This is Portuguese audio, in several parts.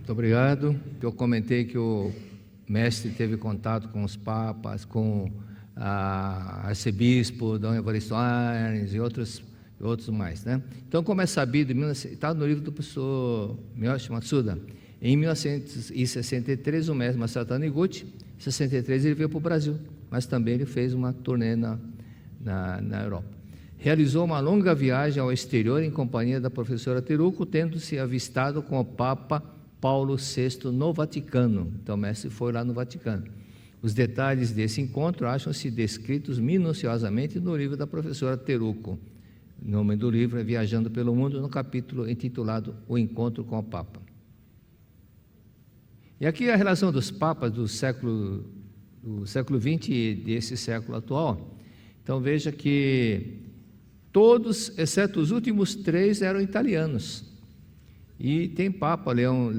Muito obrigado. Eu comentei que o mestre teve contato com os papas, com a arcebispo, Dom Evaristo Arnes e outros mais, né? Então, como é sabido, está no livro do professor Miyoshi Matsuda, em 1963, o mestre Masaru Taniguchi, em 63 ele veio para o Brasil, mas também ele fez uma turnê na Europa. Realizou uma longa viagem ao exterior em companhia da professora Teruko, tendo-se avistado com o Papa Paulo VI no Vaticano. Então o mestre foi lá no Vaticano. Os detalhes desse encontro acham-se descritos minuciosamente no livro da professora Teruko. O nome do livro é Viajando pelo Mundo, no capítulo intitulado O Encontro com o Papa. E aqui a relação dos papas do século XX e desse século atual. Então veja que todos, exceto os últimos 3, eram italianos. E tem Papa, Leão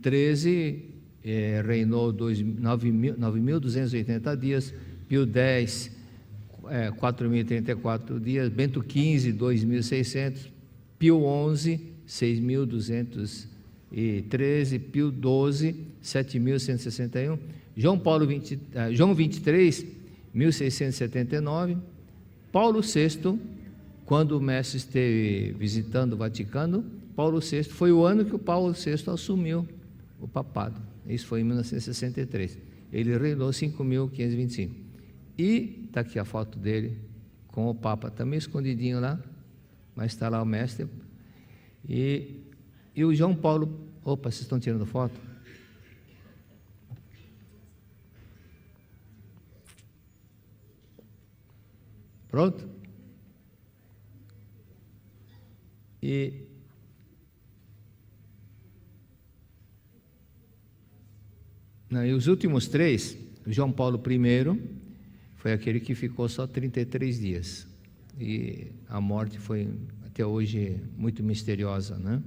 XIII reinou 9.280 dias, Pio X, 4.034 dias, Bento XV, 2.600, Pio XI, 6.213, Pio XII, 7.161, João XXIII, 1679, Paulo VI, quando o mestre esteve visitando o Vaticano, Paulo VI, foi o ano que o Paulo VI assumiu o papado. Isso foi em 1963. Ele reinou 5.525. E está aqui a foto dele com o Papa, também escondidinho lá, mas está lá o mestre. E o João Paulo... Opa, vocês estão tirando foto? Pronto? E os últimos 3, João Paulo I foi aquele que ficou só 33 dias. E a morte foi, até hoje, muito misteriosa, né?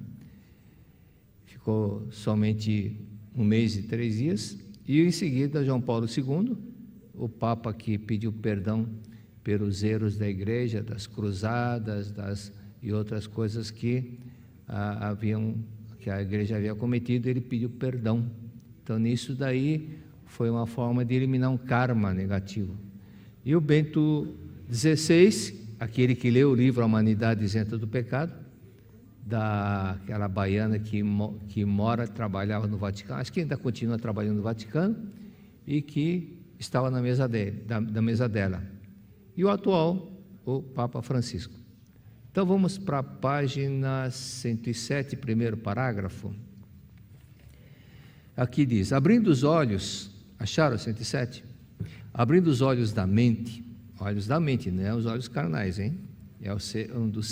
Ficou somente 1 mês e 3 dias. E em seguida, João Paulo II, o Papa que pediu perdão pelos erros da igreja, das cruzadas, e outras coisas que a igreja havia cometido, ele pediu perdão. Então, nisso daí, foi uma forma de eliminar um karma negativo. E o Bento XVI, aquele que leu o livro A Humanidade Isenta do Pecado, daquela baiana que trabalhava no Vaticano, acho que ainda continua trabalhando no Vaticano, e que estava na mesa dela. E o atual, o Papa Francisco. Então, vamos para a página 107, primeiro parágrafo. Aqui diz, abrindo os olhos, acharam 107? Abrindo os olhos da mente, não é os olhos carnais, hein? É um dos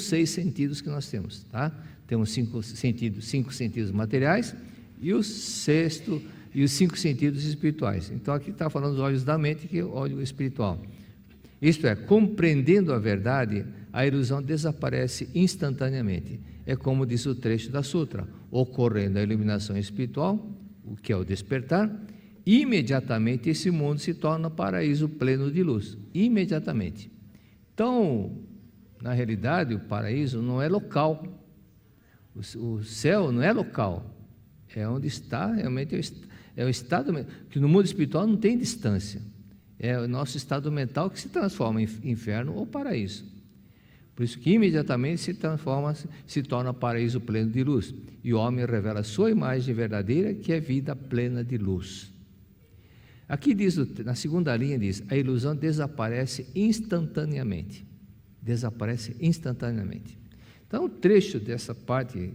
6 sentidos que nós temos, tá? Temos 5 sentidos materiais e os 5 sentidos espirituais. Então aqui está falando dos olhos da mente, que é o olho espiritual. Isto é, compreendendo a verdade, a ilusão desaparece instantaneamente. É como diz o trecho da Sutra, ocorrendo a iluminação espiritual, o que é o despertar, imediatamente esse mundo se torna paraíso pleno de luz, imediatamente. Então, na realidade, o paraíso não é local, o céu não é local, é onde está, realmente é o estado, que no mundo espiritual não tem distância, é o nosso estado mental que se transforma em inferno ou paraíso. Por isso que imediatamente se torna paraíso pleno de luz, e o homem revela a sua imagem verdadeira, que é vida plena de luz. Aqui diz, na segunda linha diz, a ilusão desaparece instantaneamente. Desaparece instantaneamente. Então, o trecho dessa parte,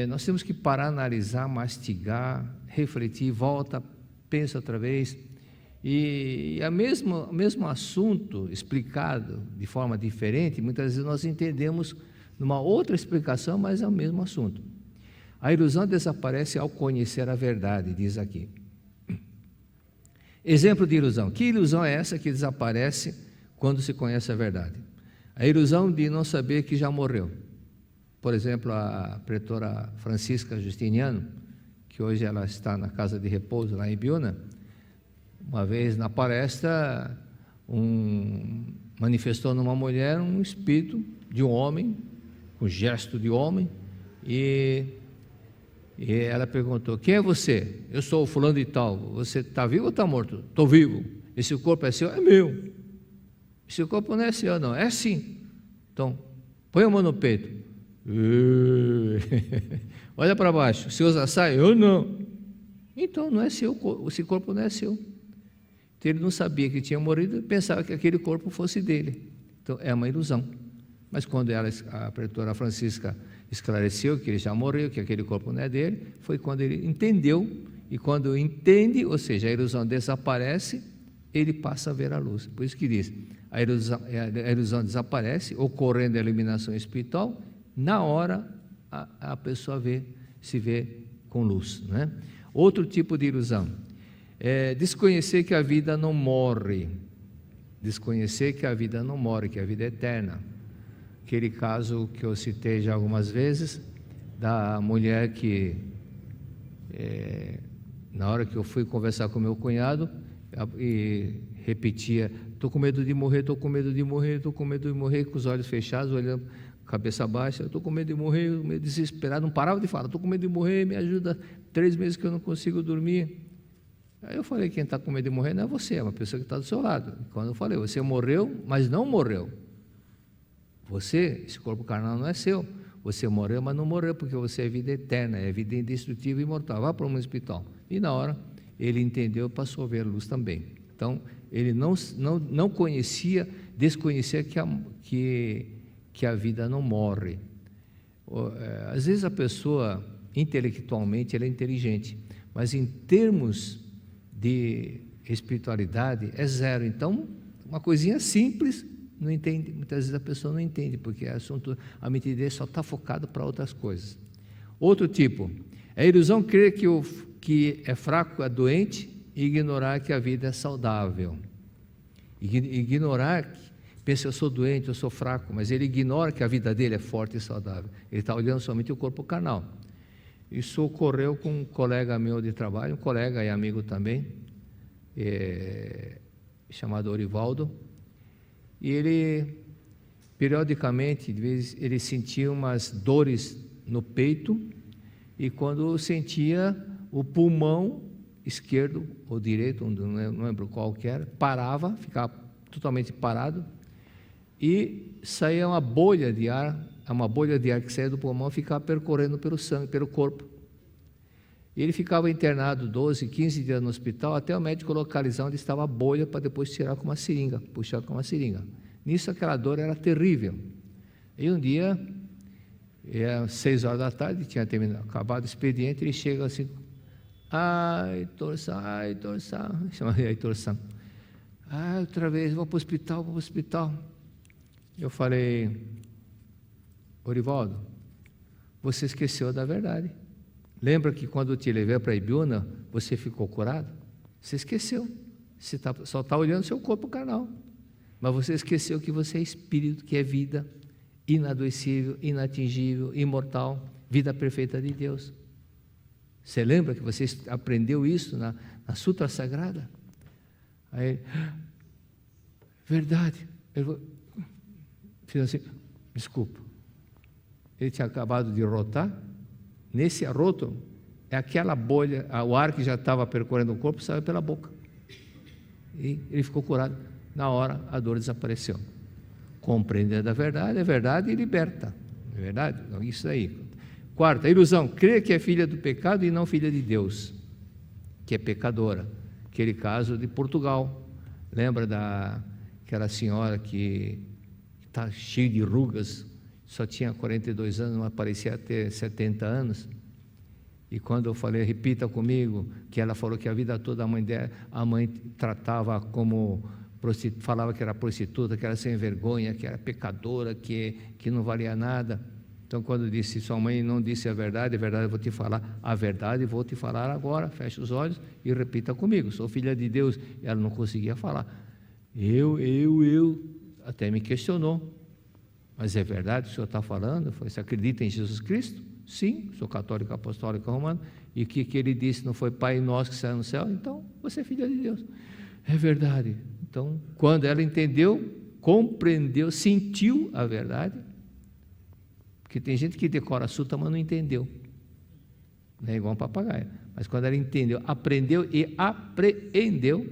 nós temos que parar, analisar, mastigar, refletir, volta, pensa outra vez. E o mesmo assunto explicado de forma diferente, muitas vezes nós entendemos numa outra explicação, mas é o mesmo assunto. A ilusão desaparece ao conhecer a verdade, diz aqui. Exemplo de ilusão. Que ilusão é essa que desaparece quando se conhece a verdade? A ilusão de não saber que já morreu. Por exemplo, a pretora Francisca Justiniano, que hoje ela está na casa de repouso lá em Biúna, uma vez na palestra, manifestou numa mulher um espírito de um homem, com gesto de homem, E ela perguntou: quem é você? Eu sou o fulano de tal. Você está vivo ou está morto? Estou vivo. Esse corpo é seu? É meu. Esse corpo não é seu, não. É sim. Então, põe a mão no peito. Olha para baixo. Você usa saia? Eu não. Então, não é seu. Esse corpo não é seu. Então, ele não sabia que tinha morrido e pensava que aquele corpo fosse dele. Então, é uma ilusão. Mas quando a pretora Francisca esclareceu que ele já morreu, que aquele corpo não é dele, foi quando ele entendeu. E quando entende, ou seja, a ilusão desaparece, ele passa a ver a luz. Por isso que diz, a ilusão desaparece, ocorrendo a iluminação espiritual, na hora a pessoa se vê com luz, né? Outro tipo de ilusão é desconhecer que a vida não morre, desconhecer que a vida não morre, que a vida é eterna. Aquele caso que eu citei já algumas vezes, da mulher que, na hora que eu fui conversar com meu cunhado, e repetia: estou com medo de morrer, estou com medo de morrer, estou com medo de morrer, com os olhos fechados, olhando, cabeça baixa, estou com medo de morrer, meio desesperado, não parava de falar: estou com medo de morrer, me ajuda, 3 meses que eu não consigo dormir. Aí eu falei: quem está com medo de morrer não é você, é uma pessoa que está do seu lado. Quando eu falei: você morreu, mas não morreu. Você, esse corpo carnal não é seu. Você morreu, mas não morreu, porque você é vida eterna, é vida indestrutível e imortal. Vá para o mundo espiritual. E na hora ele entendeu, passou a ver a luz também. Então, ele não conhecia, desconhecia que a vida não morre. Às vezes a pessoa, intelectualmente, ela é inteligente, mas em termos de espiritualidade é zero. Então, uma coisinha simples, não entende, muitas vezes a pessoa não entende, porque a mente dele só está focada para outras coisas. Outro tipo, é a ilusão crer que é fraco, é doente, e ignorar que a vida é saudável. Ignorar, pensa: eu sou doente, eu sou fraco, mas ele ignora que a vida dele é forte e saudável. Ele está olhando somente o corpo carnal. Isso ocorreu com um colega meu de trabalho, um colega e amigo também, chamado Orivaldo. E ele, periodicamente, de vez, ele sentia umas dores no peito, e quando sentia, o pulmão esquerdo ou direito, não lembro qual que era, parava, ficava totalmente parado, e saía uma bolha de ar que saía do pulmão e ficava percorrendo pelo sangue, pelo corpo. E ele ficava internado 12, 15 dias no hospital, até o médico localizar onde estava a bolha, para depois tirar com uma seringa, puxar com uma seringa. Nisso aquela dor era terrível. E um dia, às 6 horas da tarde, tinha acabado o expediente, ele chega assim: Heitor Sá, chama de Heitor Sá. Outra vez, vou para o hospital. Eu falei: Orivaldo, você esqueceu da verdade. Lembra que quando eu te levei para Ibiúna, você ficou curado? Você esqueceu. Você só está olhando seu corpo carnal. Mas você esqueceu que você é espírito, que é vida inadoecível, inatingível, imortal, vida perfeita de Deus. Você lembra que você aprendeu isso na Sutra Sagrada? Aí, verdade. Eu fiz assim: desculpa. Ele tinha acabado de rotar. Nesse arroto, é aquela bolha, o ar que já estava percorrendo o corpo saiu pela boca. E ele ficou curado. Na hora, a dor desapareceu. Compreendendo a verdade e liberta. É verdade? Então, isso aí. Quarta, a ilusão: crer que é filha do pecado e não filha de Deus, que é pecadora. Aquele caso de Portugal. Lembra daquela senhora que está cheia de rugas, só tinha 42 anos, mas parecia ter 70 anos. E quando eu falei: repita comigo, que ela falou que a vida toda a mãe tratava como falava que era prostituta, que era sem vergonha, que era pecadora, que não valia nada. Então, quando disse: sua mãe não disse a verdade eu vou te falar a verdade, vou te falar agora. Feche os olhos e repita comigo: sou filha de Deus. Ela não conseguia falar. Até me questionou: mas é verdade o que o senhor está falando? Eu falei: você acredita em Jesus Cristo? Sim, sou católico, apostólico, romano. E o que ele disse não foi Pai nosso que está no céu? Então, você é filha de Deus. É verdade. Então, quando ela entendeu, compreendeu, sentiu a verdade, Porque tem gente que decora a suta, mas não entendeu. É igual um papagaio. Mas quando ela entendeu, aprendeu e apreendeu,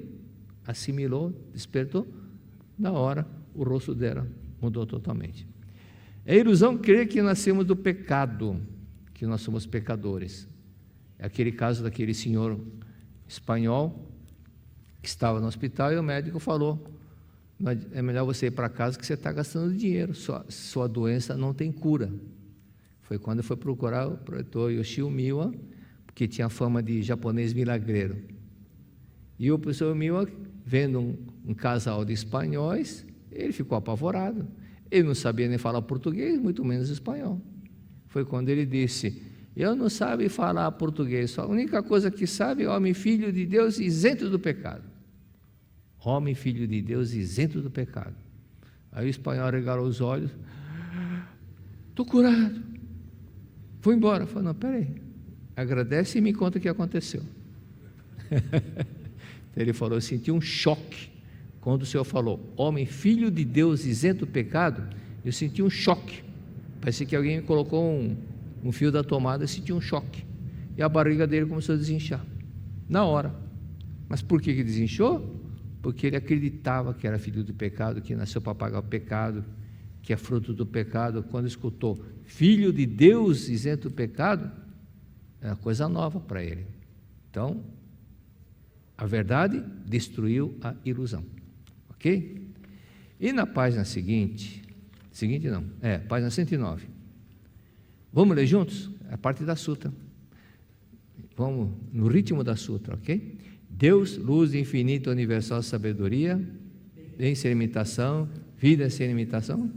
assimilou, despertou, na hora o rosto dela mudou totalmente. É ilusão crer que nascemos do pecado, que nós somos pecadores. É aquele caso daquele senhor espanhol que estava no hospital e o médico falou: é melhor você ir para casa que você está gastando dinheiro, sua doença não tem cura. Foi quando foi procurar o professor Yoshio Miwa, que tinha fama de japonês milagreiro. E o professor Miwa, vendo um casal de espanhóis, ele ficou apavorado. Ele não sabia nem falar português, muito menos espanhol. Foi quando ele disse: eu não sabe falar português, só a única coisa que sabe é homem, filho de Deus, isento do pecado. Homem, filho de Deus, isento do pecado. Aí o espanhol regalou os olhos: estou curado. Foi embora. Falei: não, peraí, agradece e me conta o que aconteceu. Ele falou: eu senti um choque quando o Senhor falou homem, filho de Deus, isento do pecado. Eu senti um choque, parecia que alguém me colocou um fio da tomada. Eu senti um choque e a barriga dele começou a desinchar na hora. Mas por que desinchou? Porque ele acreditava que era filho do pecado, que nasceu para pagar o pecado, que é fruto do pecado. Quando escutou filho de Deus, isento do pecado, era coisa nova para ele. Então, a verdade destruiu a ilusão, ok? E na página página 109, vamos ler juntos? É a parte da sutra, vamos no ritmo da sutra, ok? Deus, luz de infinita universal sabedoria, bem sem limitação, vida sem limitação.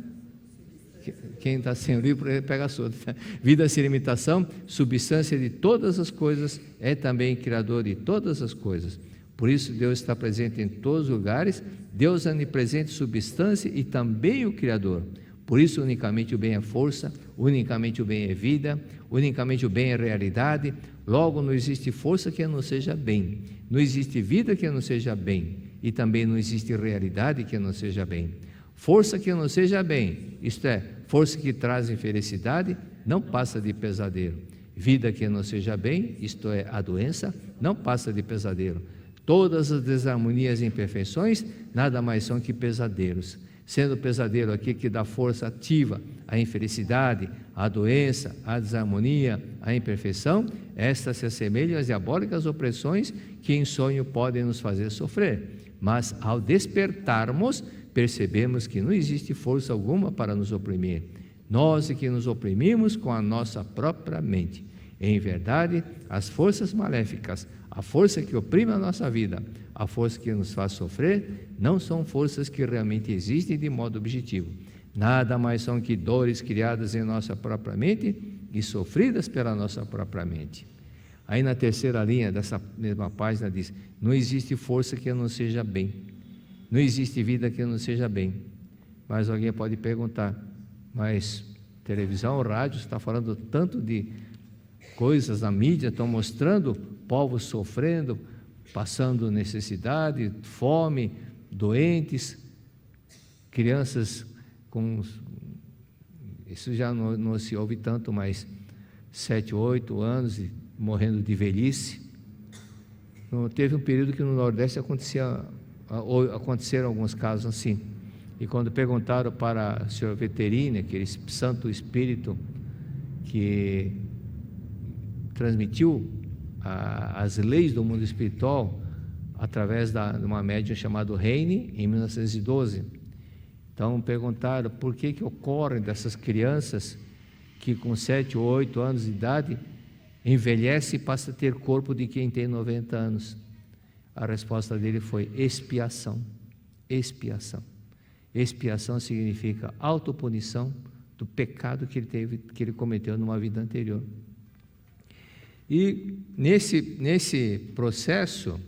Quem está sem o livro pega a sutra. Vida sem limitação, substância de todas as coisas, é também criador de todas as coisas. Por isso Deus está presente em todos os lugares, Deus é onipresente, substância e também o Criador. Por isso unicamente o bem é força, unicamente o bem é vida, unicamente o bem é realidade. Logo não existe força que não seja bem, não existe vida que não seja bem, e também não existe realidade que não seja bem. Força que não seja bem, isto é, força que traz infelicidade, não passa de pesadelo. Vida que não seja bem, isto é, a doença, não passa de pesadelo. Todas as desarmonias e imperfeições nada mais são que pesadelos. Sendo o pesadelo aqui que dá força ativa à infelicidade, à doença, à desarmonia, à imperfeição, estas se assemelham às diabólicas opressões que em sonho podem nos fazer sofrer. Mas ao despertarmos, percebemos que não existe força alguma para nos oprimir. Nós é que nos oprimimos com a nossa própria mente. Em verdade, as forças maléficas, a força que oprime a nossa vida, a força que nos faz sofrer, não são forças que realmente existem de modo objetivo. Nada mais são que dores criadas em nossa própria mente e sofridas pela nossa própria mente. Aí na terceira linha dessa mesma página diz: não existe força que não seja bem, não existe vida que não seja bem. Mas alguém pode perguntar: mas televisão, rádio, está falando tanto de coisas na mídia, estão mostrando povos sofrendo, passando necessidade, fome, doentes, crianças com... Isso já não se ouve tanto, mas 7, 8 anos e morrendo de velhice. Teve um período que no Nordeste aconteceram alguns casos assim. E quando perguntaram para o senhor Veterini, aquele santo espírito que transmitiu as leis do mundo espiritual através de uma médium chamada Heine, em 1912. Então perguntaram por que ocorre dessas crianças que com 7 ou 8 anos de idade envelhece e passa a ter corpo de quem tem 90 anos. A resposta dele foi expiação. Expiação. Expiação significa autopunição do pecado que ele cometeu numa vida anterior. E nesse processo,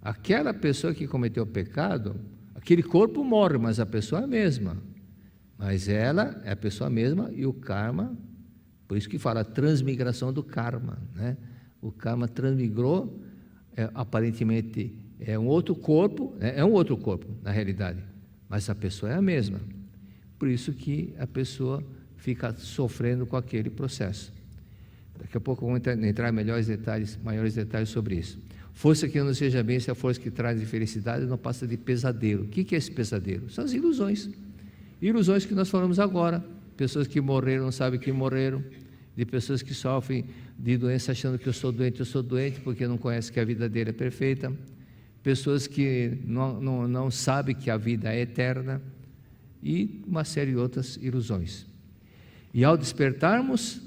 aquela pessoa que cometeu o pecado, aquele corpo morre, mas a pessoa é a mesma. Mas ela é a pessoa mesma e o karma, por isso que fala transmigração do karma, né? O karma transmigrou, aparentemente é um outro corpo na realidade, mas a pessoa é a mesma. Por isso que a pessoa fica sofrendo com aquele processo. Daqui a pouco vamos entrar em maiores detalhes sobre isso. Força que não seja bem, se a força que traz infelicidade não passa de pesadelo. O que é esse pesadelo? São as ilusões. Ilusões que nós falamos agora. Pessoas que morreram, não sabem que morreram. De pessoas que sofrem de doença achando que eu sou doente, porque não conhecem que a vida dele é perfeita. Pessoas que não sabem que a vida é eterna. E uma série de outras ilusões. E ao despertarmos,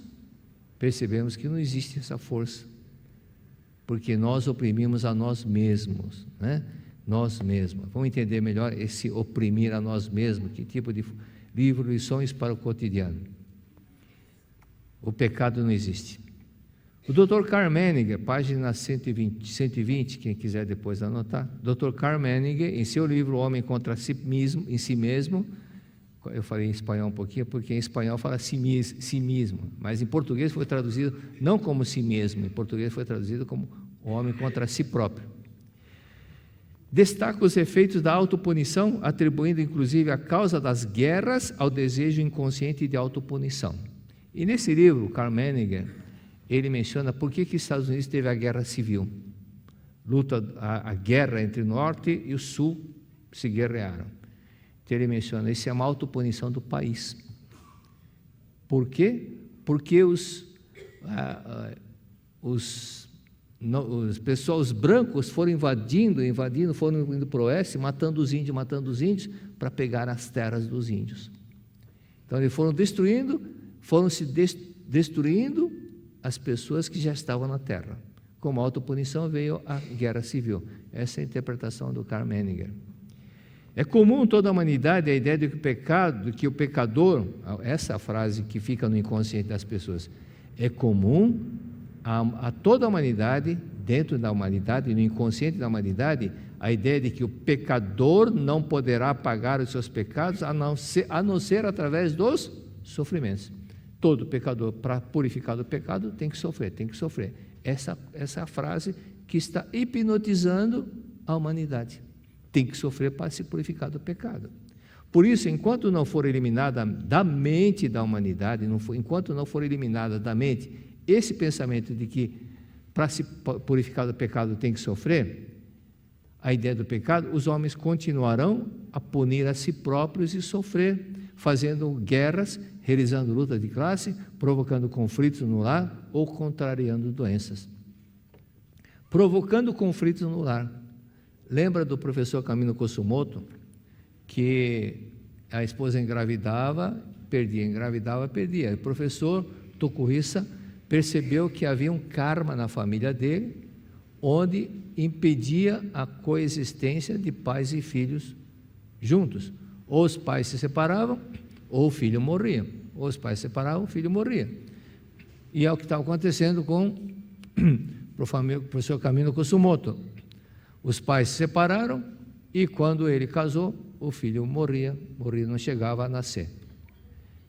percebemos que não existe essa força, porque nós oprimimos a nós mesmos, né? Nós mesmos. Vamos entender melhor esse oprimir a nós mesmos, que tipo de livro, lições para o cotidiano. O pecado não existe. O Dr. Karl Menninger, página 120, quem quiser depois anotar. Dr. Karl Menninger, em seu livro O Homem contra em si mesmo, eu falei em espanhol um pouquinho, porque em espanhol fala si mesmo, mas em português foi traduzido não como si mesmo, em português foi traduzido como o homem contra si próprio. Destaca os efeitos da autopunição, atribuindo inclusive a causa das guerras ao desejo inconsciente de autopunição. E nesse livro, Karl Menninger, ele menciona por que os Estados Unidos teve a guerra civil. A guerra entre o norte e o sul se guerrearam. Então ele menciona, isso é uma autopunição do país. Por quê? Porque os brancos foram invadindo, foram indo para o oeste, matando os índios, para pegar as terras dos índios. Então eles foram destruindo as pessoas que já estavam na terra. Como autopunição veio a guerra civil. Essa é a interpretação do Karl Menninger. É comum em toda a humanidade a ideia de que o pecador, essa frase que fica no inconsciente das pessoas, é comum a toda a humanidade, dentro da humanidade, no inconsciente da humanidade, a ideia de que o pecador não poderá pagar os seus pecados a não ser através dos sofrimentos. Todo pecador, para purificar do pecado, tem que sofrer. Essa é a frase que está hipnotizando a humanidade. Tem que sofrer para se purificar do pecado. Por isso, enquanto não for eliminada da mente da humanidade, enquanto não for eliminada da mente esse pensamento de que para se purificar do pecado tem que sofrer, a ideia do pecado, os homens continuarão a punir a si próprios e sofrer, fazendo guerras, realizando luta de classe, provocando conflitos no lar ou contrariando doenças. Provocando conflitos no lar. Lembra do professor Camino Kosumoto, que a esposa engravidava, perdia. O professor Tokuhisa percebeu que havia um karma na família dele, onde impedia a coexistência de pais e filhos juntos. Ou os pais se separavam, ou o filho morria. Ou os pais se separavam, o filho morria. E é o que estava acontecendo com o professor Camino Kosumoto. Os pais se separaram e quando ele casou, o filho morria, não chegava a nascer.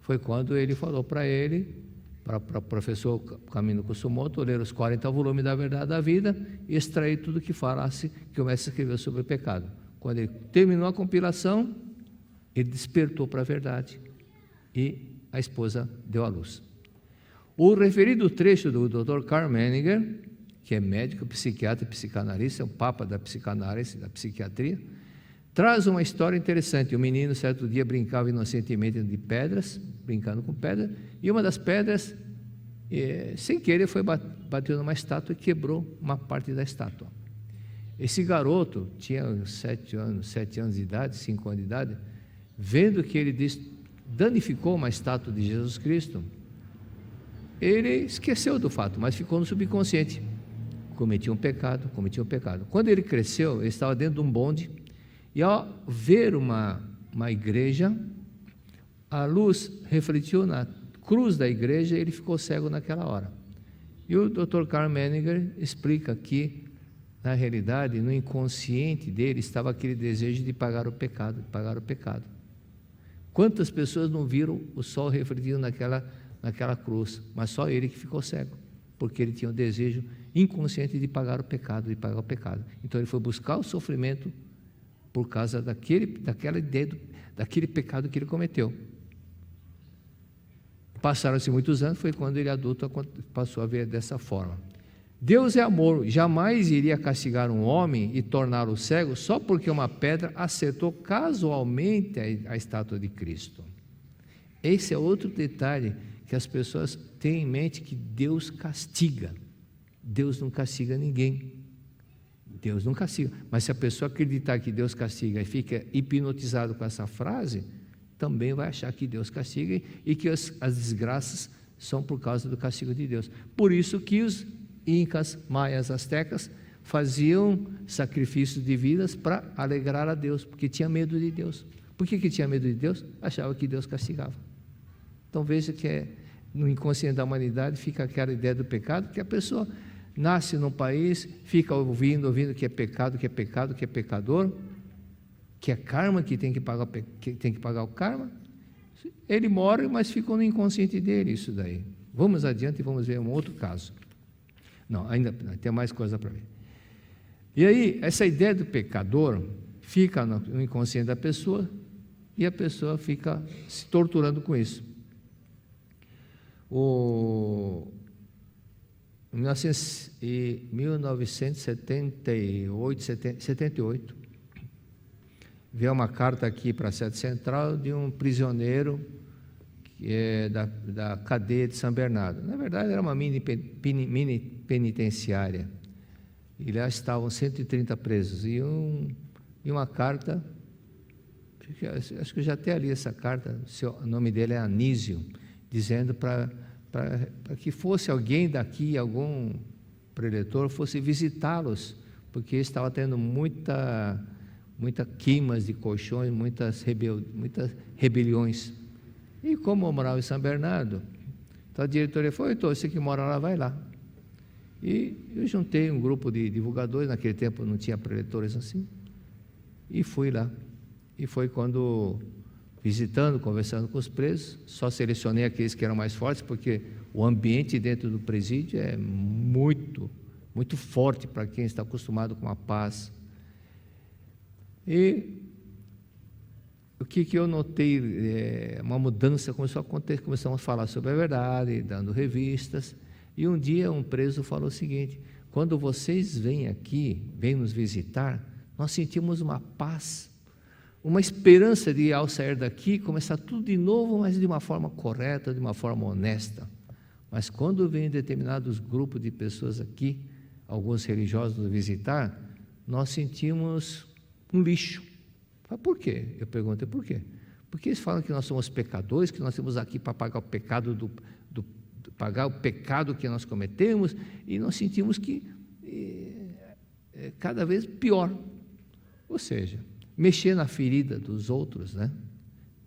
Foi quando ele falou para o professor Camino Kosumoto, ler os 40 volumes da Verdade da Vida e extrair tudo que falasse, que o mestre escreveu sobre o pecado. Quando ele terminou a compilação, ele despertou para a verdade e a esposa deu à luz. O referido trecho do Dr. Karl Menninger, que é médico, psiquiatra e psicanalista, é o papa da psicanálise, da psiquiatria, traz uma história interessante. O menino, certo dia, brincava inocentemente de pedras, brincando com pedras, e uma das pedras, sem querer, bateu numa estátua e quebrou uma parte da estátua. Esse garoto tinha 7 anos de idade, 5 anos de idade, vendo que ele danificou uma estátua de Jesus Cristo, ele esqueceu do fato, mas ficou no subconsciente. Cometia um pecado. Quando ele cresceu, ele estava dentro de um bonde, e ao ver uma igreja, a luz refletiu na cruz da igreja e ele ficou cego naquela hora. E o Dr. Karl Menninger explica que, na realidade, no inconsciente dele estava aquele desejo de pagar o pecado. Quantas pessoas não viram o sol refletido naquela cruz, mas só ele que ficou cego, porque ele tinha o desejo inconsciente de pagar o pecado. Então ele foi buscar o sofrimento por causa daquela ideia, daquele pecado que ele cometeu. Passaram-se muitos anos, foi quando ele adulto passou a ver dessa forma. Deus é amor, jamais iria castigar um homem e torná-lo cego só porque uma pedra acertou casualmente a estátua de Cristo. Esse é outro detalhe que as pessoas têm em mente, que Deus castiga. Deus não castiga ninguém. Deus não castiga. Mas se a pessoa acreditar que Deus castiga e fica hipnotizado com essa frase, também vai achar que Deus castiga e que as desgraças são por causa do castigo de Deus. Por isso que os incas, maias, astecas faziam sacrifícios de vidas para alegrar a Deus, porque tinha medo de Deus. Por que tinha medo de Deus? Achava que Deus castigava. Então veja que no inconsciente da humanidade fica aquela ideia do pecado, que a pessoa nasce num país, fica ouvindo que é pecado, que é pecado, que é pecador, que é karma, que tem que pagar o karma. Ele morre, mas ficou no inconsciente dele isso daí. Vamos adiante e vamos ver um outro caso. Não, ainda tem mais coisa para ver. E aí, essa ideia do pecador fica no inconsciente da pessoa e a pessoa fica se torturando com isso. Em 1978, veio uma carta aqui para a sede central de um prisioneiro que é da cadeia de São Bernardo. Na verdade, era uma mini penitenciária. E lá estavam 130 presos. E uma carta, acho que eu já até li essa carta, o nome dele é Anísio, dizendo para que fosse alguém daqui, algum preletor, fosse visitá-los, porque estava tendo muita queimas de colchões, muitas rebeliões. E como eu morava em São Bernardo, então a diretoria falou: então, você que mora lá, vai lá. E eu juntei um grupo de divulgadores, naquele tempo não tinha preletores assim, e fui lá. E foi quando, visitando, conversando com os presos, só selecionei aqueles que eram mais fortes, porque o ambiente dentro do presídio é muito forte para quem está acostumado com a paz. E o que eu notei, uma mudança começou a acontecer, começamos a falar sobre a verdade, dando revistas, e um dia um preso falou o seguinte: quando vocês vêm aqui, vêm nos visitar, nós sentimos uma paz, uma esperança de, ao sair daqui, começar tudo de novo, mas de uma forma correta, de uma forma honesta. Mas quando vem determinados grupos de pessoas aqui, alguns religiosos nos visitar, nós sentimos um lixo. Mas por quê? Eu perguntei por quê? Porque eles falam que nós somos pecadores, que nós estamos aqui para pagar o pecado pagar o pecado que nós cometemos, e nós sentimos que é cada vez pior. Ou seja, mexer na ferida dos outros, né?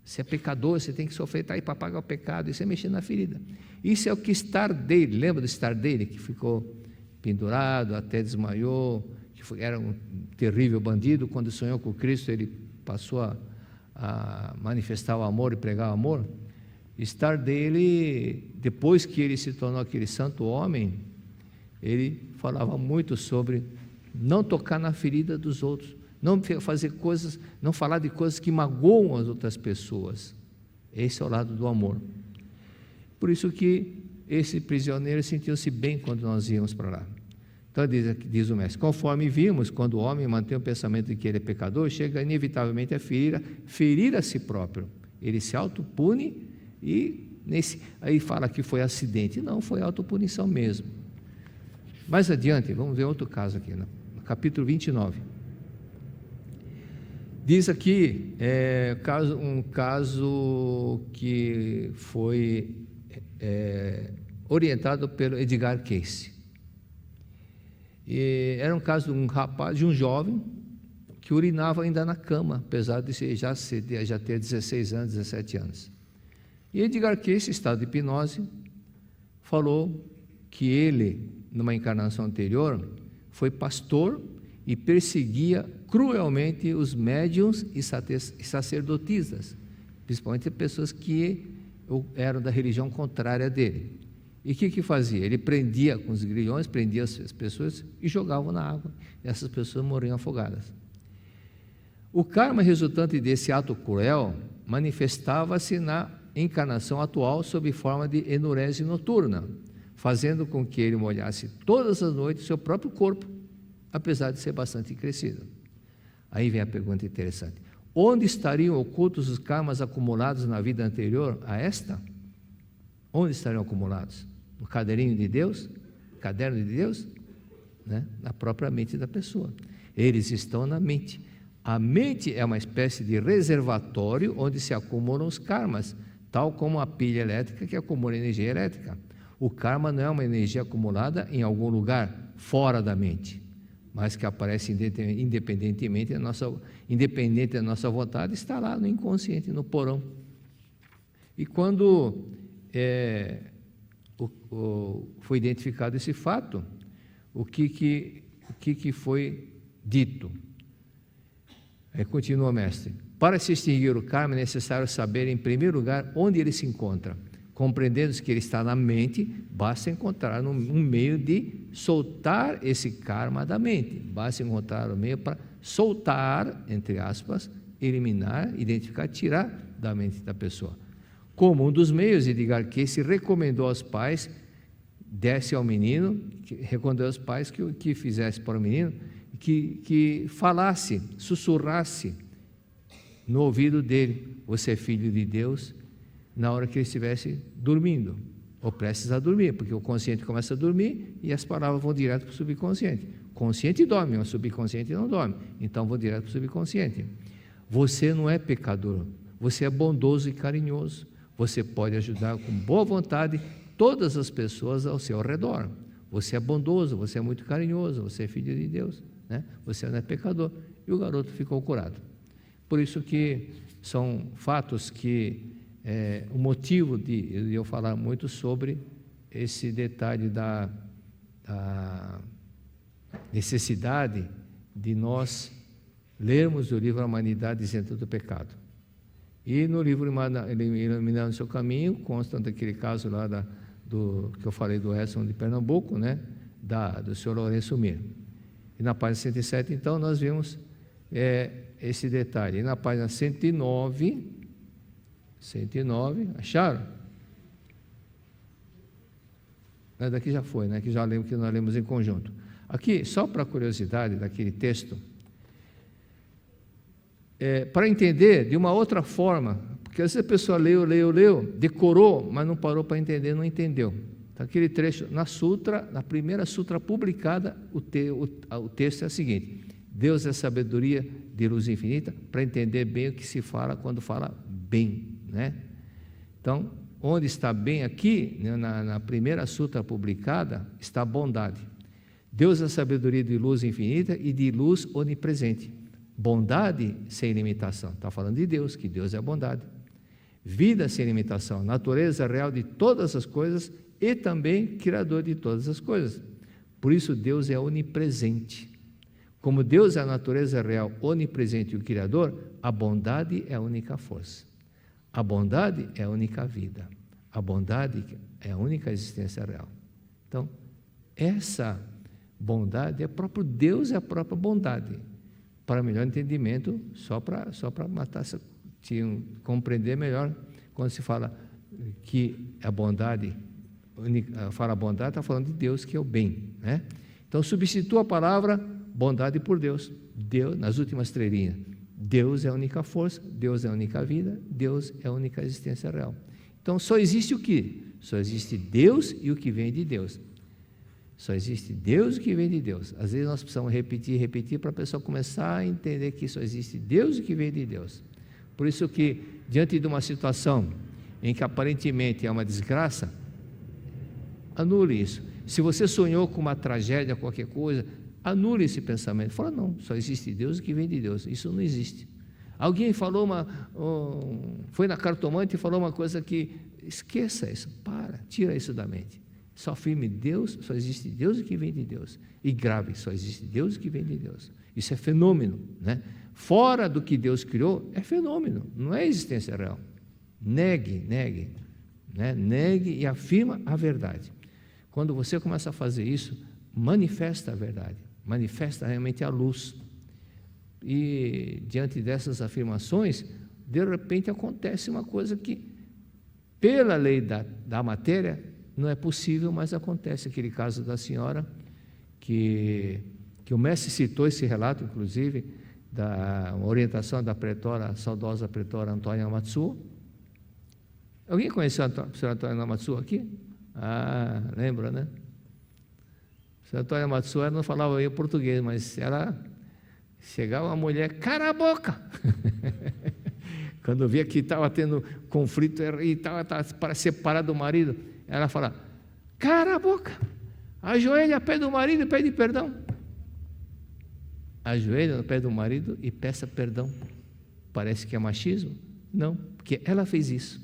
Se é pecador, você tem que sofrer, está aí para pagar o pecado, isso é mexer na ferida. Isso é o que Stardale, lembra do Stardale, que ficou pendurado, até desmaiou, era um terrível bandido. Quando sonhou com Cristo, ele passou a manifestar o amor e pregar o amor. Stardale, depois que ele se tornou aquele santo homem, ele falava muito sobre não tocar na ferida dos outros, não fazer coisas, não falar de coisas que magoam as outras pessoas. Esse é o lado do amor. Por isso que esse prisioneiro sentiu-se bem quando nós íamos para lá. Então diz o mestre: conforme vimos, quando o homem mantém o pensamento de que ele é pecador, chega inevitavelmente a ferir a si próprio. Ele se autopune e aí fala que foi acidente. Não, foi autopunição mesmo. Mais adiante, vamos ver outro caso aqui, no capítulo 29. Diz aqui um caso que foi orientado pelo Edgar Cayce. Era um caso de um rapaz, de um jovem, que urinava ainda na cama, apesar de já ter 16 anos, 17 anos. E Edgar Cayce, em estado de hipnose, falou que ele, numa encarnação anterior, foi pastor e perseguia cruelmente os médiuns e sacerdotisas, principalmente pessoas que eram da religião contrária dele. E o que fazia? Ele prendia com os grilhões, prendia as pessoas e jogavam na água. E essas pessoas morriam afogadas. O karma resultante desse ato cruel manifestava-se na encarnação atual sob forma de enurese noturna, fazendo com que ele molhasse todas as noites seu próprio corpo, apesar de ser bastante crescido. Aí vem a pergunta interessante: onde estariam ocultos os karmas acumulados na vida anterior a esta? Onde estariam acumulados? No caderninho de Deus? Caderno de Deus? Né? Na própria mente da pessoa. Eles estão na mente. A mente é uma espécie de reservatório onde se acumulam os karmas, tal como a pilha elétrica que acumula energia elétrica. O karma não é uma energia acumulada em algum lugar fora da mente, mas que aparece independente da nossa vontade, está lá no inconsciente, no porão. E quando foi identificado esse fato, o que foi dito? Aí continua o mestre: para se extinguir o karma é necessário saber, em primeiro lugar, onde ele se encontra. Compreendendo que ele está na mente, basta encontrar um meio de soltar esse karma da mente. Basta encontrar um meio para soltar, entre aspas, eliminar, identificar, tirar da mente da pessoa. Como um dos meios, Edgar Cayce recomendou aos pais, desse ao menino, recomendou aos pais que fizesse para o menino, que falasse, sussurrasse no ouvido dele: você é filho de Deus, na hora que ele estivesse dormindo, ou prestes a dormir, porque o consciente começa a dormir e as palavras vão direto para o subconsciente. O consciente dorme, mas o subconsciente não dorme, então vão direto para o subconsciente. Você não é pecador, você é bondoso e carinhoso, você pode ajudar com boa vontade todas as pessoas ao seu redor. Você é bondoso, você é muito carinhoso, você é filho de Deus, né? Você não é pecador. E o garoto ficou curado. Por isso que são fatos que o motivo de eu falar muito sobre esse detalhe da necessidade de nós lermos o livro A Humanidade Isenta do Pecado. E no livro Iluminando o Seu Caminho, consta daquele caso lá que eu falei do Edson de Pernambuco, né? Do senhor Lourenço Mir. E na página 107, então, nós vimos esse detalhe. E na página 109, acharam? Daqui já foi, né? Que já lembro que nós lemos em conjunto. Aqui, só para curiosidade daquele texto, para entender de uma outra forma, porque às vezes a pessoa leu, decorou, mas não parou para entender, não entendeu. Então, aquele trecho, na primeira sutra publicada, o texto é o seguinte: Deus é sabedoria de luz infinita, para entender bem o que se fala quando fala bem, né? Então, onde está bem aqui, na primeira sutra publicada, está a bondade. Deus é sabedoria de luz infinita e de luz onipresente. Bondade sem limitação, está falando de Deus, que Deus é a bondade. Vida sem limitação, natureza real de todas as coisas e também criador de todas as coisas. Por isso Deus é onipresente. Como Deus é a natureza real, onipresente e o criador, a bondade é a única força. A bondade é a única vida. A bondade é a única existência real. Então, essa bondade é próprio Deus, é a própria bondade. Para melhor entendimento, só para matar compreender melhor, quando se fala que a bondade, fala bondade, está falando de Deus, que é o bem, né? Então, substitua a palavra bondade por Deus. Deus, nas últimas 3 linhas, Deus é a única força, Deus é a única vida, Deus é a única existência real. Então, só existe o quê? Só existe Deus e o que vem de Deus. Só existe Deus e o que vem de Deus. Às vezes nós precisamos repetir para a pessoa começar a entender que só existe Deus e o que vem de Deus. Por isso que, diante de uma situação em que aparentemente é uma desgraça, anule isso. Se você sonhou com uma tragédia, qualquer coisa, anule esse pensamento. Fala: não, só existe Deus e o que vem de Deus. Isso não existe. Alguém falou foi na cartomante e falou uma coisa que, esqueça isso, tira isso da mente. Só afirme Deus, só existe Deus e o que vem de Deus. E grave: só existe Deus e o que vem de Deus. Isso é fenômeno, né? Fora do que Deus criou, é fenômeno, não é existência real. Negue, né? Negue e afirma a verdade. Quando você começa a fazer isso, manifesta a verdade, manifesta realmente a luz. E diante dessas afirmações, de repente acontece uma coisa que Pela lei da matéria, não é possível, mas acontece. Aquele caso da senhora, que o mestre citou esse relato, inclusive, da orientação da pretora, a saudosa pretora Antônia Matsuo. Alguém conheceu a senhora Antônia Matsuo aqui? Ah, lembra, né? A senhora Antônia Matsuo, ela não falava bem português, mas ela chegava uma mulher, cara a boca! Quando via que estava tendo conflito e estava para separar do marido, ela fala, cara a boca, ajoelha a pé do marido e pede perdão. Ajoelha no pé do marido e peça perdão. Parece que é machismo? Não, porque ela fez isso.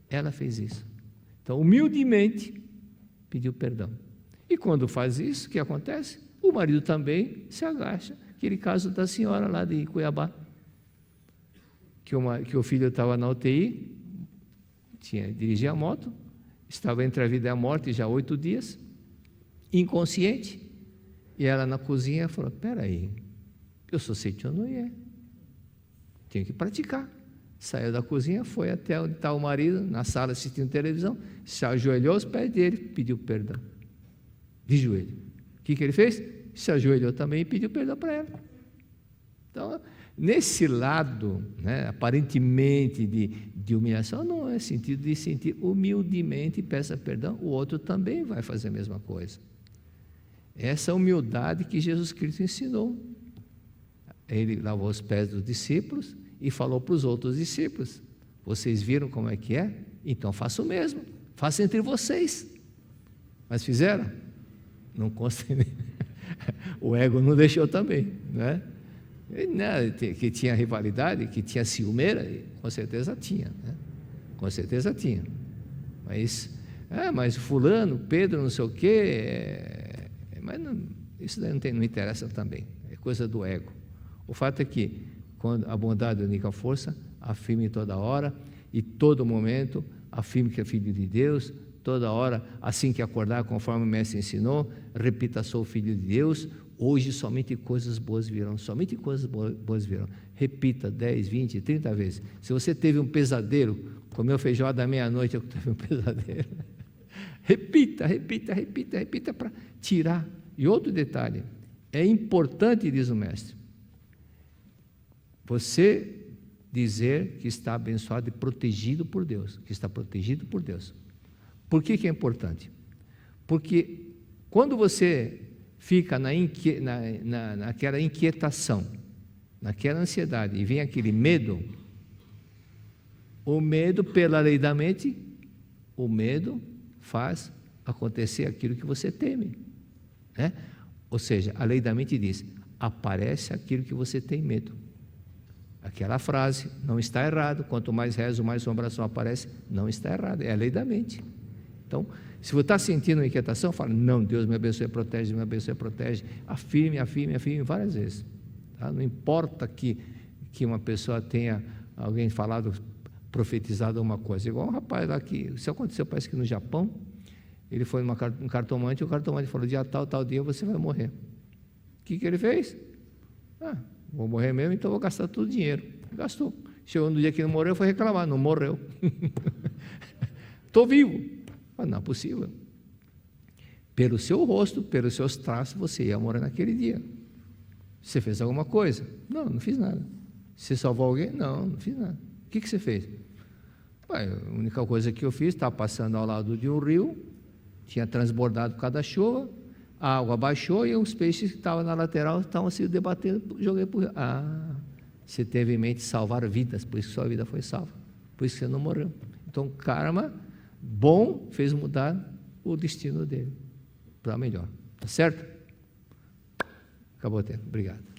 Ela fez isso. Então, humildemente, pediu perdão. E quando faz isso, o que acontece? O marido também se agacha. Aquele caso da senhora lá de Cuiabá, que o filho estava na UTI, dirigia a moto, estava entre a vida e a morte já 8 dias, inconsciente, e ela na cozinha falou, espera aí, eu sou Seichonoye, tenho que praticar. Saiu da cozinha, foi até onde está o marido, na sala assistindo televisão, se ajoelhou aos pés dele, pediu perdão, de joelho. O que ele fez? Se ajoelhou também e pediu perdão para ela. Então, nesse lado, né, aparentemente de humilhação, não é sentido de sentir humildemente e peça perdão, o outro também vai fazer a mesma coisa. Essa humildade que Jesus Cristo ensinou. Ele lavou os pés dos discípulos e falou para os outros discípulos, vocês viram como é que é? Então faça o mesmo, faça entre vocês. Mas fizeram? Não consta. O ego não deixou também, né? Que tinha rivalidade, que tinha ciumeira, com certeza tinha, né? Com certeza tinha. Mas fulano, Pedro, não sei o quê, mas não, isso daí não interessa também, é coisa do ego. O fato é que, quando a bondade é a única força, afirme toda hora e todo momento, afirme que é filho de Deus, toda hora, assim que acordar, conforme o mestre ensinou, repita, sou filho de Deus, hoje somente coisas boas virão, somente coisas boas virão. Repita 10, 20, 30 vezes. Se você teve um pesadelo, comeu feijoada à meia-noite, eu tive um pesadelo. Repita para tirar. E outro detalhe, é importante, diz o mestre, você dizer que está abençoado e protegido por Deus, que está protegido por Deus. Por que é importante? Porque quando você fica naquela inquietação, naquela ansiedade, e vem aquele medo, o medo, pela lei da mente, o medo faz acontecer aquilo que você teme, né? Ou seja, a lei da mente diz, aparece aquilo que você tem medo. Aquela frase, não está errado, quanto mais rezo, mais assombração aparece, não está errado, é a lei da mente. Então, se você está sentindo uma inquietação, fala, não, Deus me abençoe, protege, me abençoe, protege, afirme várias vezes. Tá? Não importa que uma pessoa tenha, alguém falado, profetizado alguma coisa, igual um rapaz lá que, isso aconteceu, parece que no Japão, ele foi num cartomante, e o cartomante falou, dia tal dia você vai morrer. O que ele fez? Vou morrer mesmo, então vou gastar todo o dinheiro. Gastou. Chegou no dia que não morreu, foi reclamar, não morreu. Estou vivo. Não é possível. Pelo seu rosto, pelos seus traços, você ia morrer naquele dia. Você fez alguma coisa? Não fiz nada. Você salvou alguém? Não fiz nada. O que você fez? A única coisa que eu fiz, estava passando ao lado de um rio, tinha transbordado por causa da chuva, a água baixou e os peixes que estavam na lateral estavam se debatendo, joguei para o rio. Você teve em mente salvar vidas, por isso que sua vida foi salva, por isso que você não morreu. Então, karma bom fez mudar o destino dele para melhor. Tá certo? Acabou o tempo. Obrigado.